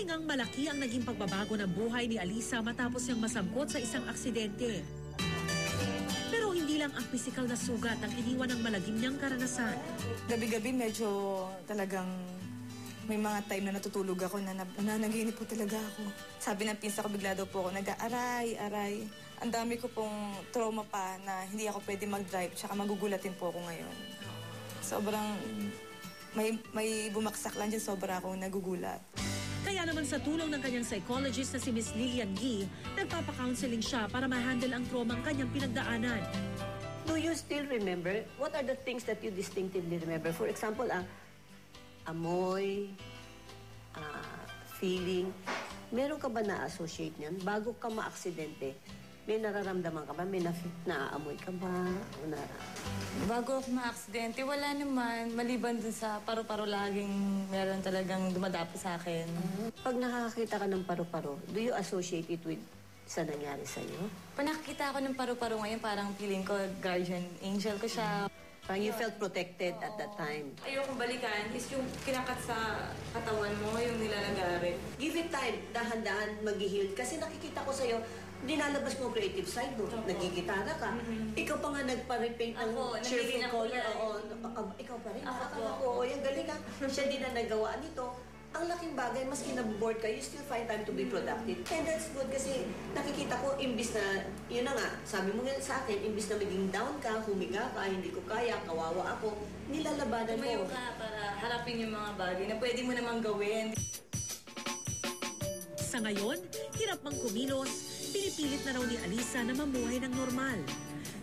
Tunay ngang malaki ang naging pagbabago ng buhay ni Alisa matapos niyang masangkot sa isang aksidente. Pero hindi lang ang pisikal na sugat ang iniwan ng malagim niyang karanasan. Gabi-gabi medyo talagang may mga time na natutulog ako na nanaginip po talaga ako. Sabi ng pinsa ko, bigla daw po ako nag-aaray. Ang dami ko pong trauma pa na hindi ako pwede mag-drive tsaka magugulatin po ako ngayon. Sobrang may bumaksak lang dyan, sobra akong nagugulat. Kaya naman sa tulong ng kanyang psychologist na si Miss Lilian Gee, nagpapa-counseling siya para ma-handle ang trauma ang kanyang pinagdaanan. Do you still remember? What are the things that you distinctively remember? For example, amoy, feeling. Meron ka ba na-associate niyan? Bago ka ma-aksidente, may nararamdaman ka ba? May naaamoy ka ba? Bago ako ma-aksidente, wala naman. Maliban dun sa paru-paro laging meron talagang dumadapo sa akin. Pag nakakita ka ng paru-paro, do you associate it with sa nangyari sa'yo? Pag nakakita ako ng paru-paro ngayon, parang feeling ko guardian angel ko siya. Parang you felt protected at that time. Ayokong balikan is yung kinakat sa katawan mo, yung nilalagari. Give it time, dahan-dahan mag-heal. Kasi nakikita ko sa'yo, dinalabas mo creative side mo. Nagigitara ka. Ikaw pa nga nagpa-repaint ng cheerful color. Ikaw pa rin. Oo, yung galing ka. Siya din na nagawa nito. Ang laking bagay, mas kinaboard ka, you still find time to be productive. And that's good kasi nakikita ko, imbis na, yun na nga, sabi mo nga sa akin, imbis na maging down ka, humiga ka, hindi ko kaya, kawawa ako, nilalabanan mo. Tumayo ka para harapin yung mga bagay na pwede mo namang gawin. Sa ngayon, hirap mang kumilos, pinipilit na raw ni Alisa na mamuhay ng normal.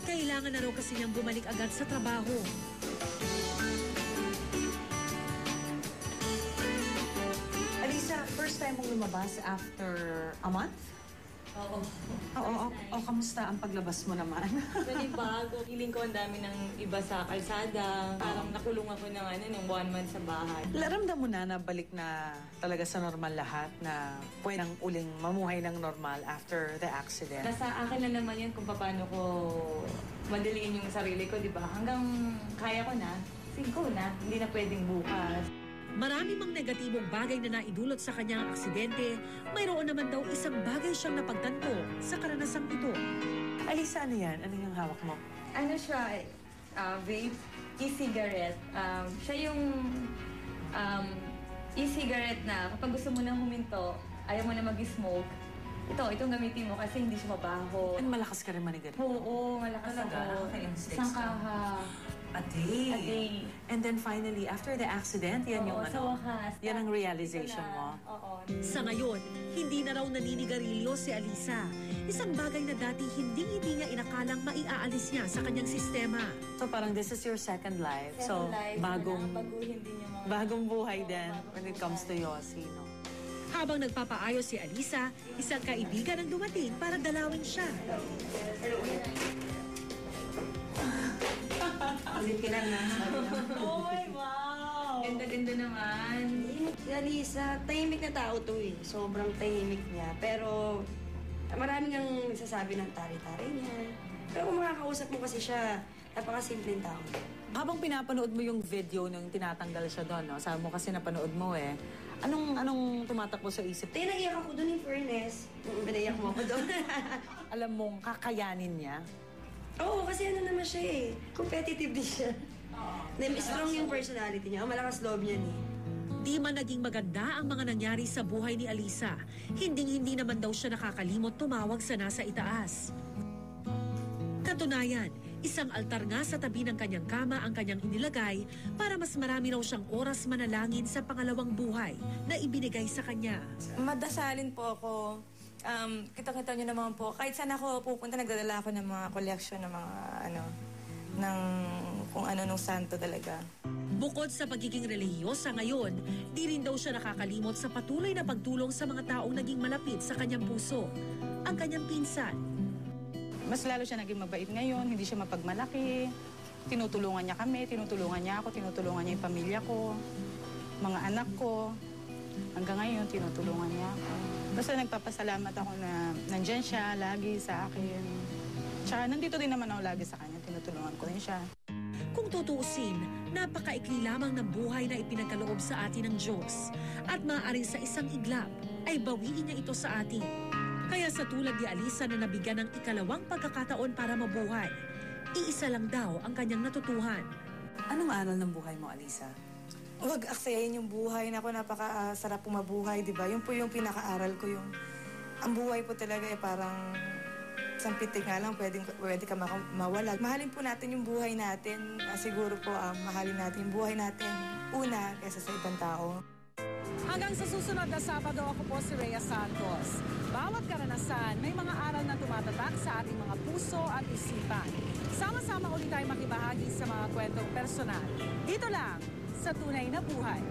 Kailangan na raw kasi niyang bumalik agad sa trabaho. Alisa, first time mong lumabas after a month? Oo. Oo, kamusta ang paglabas mo naman? Bago. Feeling ko ang dami ng iba sa kalsada. Parang nakulong ako ng 1 month sa bahay. Laramdam mo na balik na talaga sa normal lahat na pwede nang uling mamuhay ng normal after the accident? Nasa akin na naman yan kung paano ko madaliin yung sarili ko, di ba? Hanggang kaya ko na, sige ko na, hindi na pwedeng bukas. Marami mang negatibong bagay na naidulot sa kanyang aksidente, mayroon naman daw isang bagay siyang napagtanto sa karanasang ito. Alisa, ano yan? Ano yung hawak mo? Ano siya, vape, e-cigarette. Siya yung e-cigarette na kapag gusto mo nang huminto, ayaw mo na mag-smoke, itong gamitin mo kasi hindi siya mabaho. And malakas ka rin manigarilyo? Oo, malakas ako. Isang kaha. A day. A day. And then finally, after the accident, yan yung sa wakas. yan ang realization mo? Oo. Sa ngayon, hindi na raw naninigarilyo si Alisa. Isang bagay na dati hindi niya inakalang maiaalis niya sa kanyang sistema. So parang this is your second life. Second life, baguhin din yung mga bagong buhay din when it comes to Yossi, no? Habang nagpapaayos si Alisa, isang kaibigan ang dumating para dalawin siya. Ulit ka lang na. Oy, wow! Ganda-ganda naman. Si Alisa, tahimik na tao to eh. Sobrang tahimik niya. Pero maraming ang sasabi ng tari-tari niya. Pero kung makakausap mo kasi siya, napakasimpleng tao. Habang pinapanood mo yung video nung tinatanggal siya doon, no? Sabi mo kasi napanood mo eh. Anong tumatakbo sa isip? Tayo naiyak ako doon in fairness. Binaiyak mo ako doon. Alam mong kakayanin niya? Oo, kasi ano naman siya eh. Competitive din siya. Strong yung personality niya. Malakas loob niya eh. Di man naging maganda ang mga nangyari sa buhay ni Alisa, hinding-hindi naman daw siya nakakalimot tumawag sa nasa itaas. Katunayan, isang altar nga sa tabi ng kanyang kama ang kanyang inilagay para mas marami raw siyang oras manalangin sa pangalawang buhay na ibinigay sa kanya. Madasalin po ako. Kita-kita nyo naman po. Kahit saan ako pupunta, nagdadala ako ng mga collection ng mga ng kung ano nung santo talaga. Bukod sa pagiging relihiyosa ngayon, di rin daw siya nakakalimot sa patuloy na pagtulong sa mga taong naging malapit sa kanyang puso. Ang kanyang pinsan. Mas lalo siya naging mabait ngayon, hindi siya mapagmalaki. Tinutulungan niya kami, tinutulungan niya ako, tinutulungan niya yung pamilya ko, mga anak ko. Hanggang ngayon, tinutulungan niya ako. Basta nagpapasalamat ako na nandyan siya lagi sa akin. Tsaka nandito din naman ako lagi sa kanya, tinutulungan ko rin siya. Kung tutuusin, napakaikli lamang ng buhay na ipinagkaloob sa atin ng Diyos at maaaring sa isang iglap, ay bawiin niya ito sa atin. Kaya sa tulad ni Alisa na nabigyan ng ikalawang pagkakataon para mabuhay, iisa lang daw ang kanyang natutuhan. Anong aral ng buhay mo, Alisa? Huwag aksayahin yung buhay. Naku, napakasarap po mabuhay, di ba? Yun po yung pinaka-aral ko yung... Ang buhay po talaga parang... Isang pitik nga lang, pwede ka mawala. Mahalin po natin yung buhay natin. Siguro po, mahalin natin yung buhay natin una kaysa sa ibang tao. Hanggang sa susunod na Sabado, ako po si Rhea Santos. Bawat karanasan, may mga aral na tumatatak sa ating mga puso at isipan. Sama-sama ulit tayo makibahagi sa mga kwentong personal. Dito lang, sa Tunay na Buhay.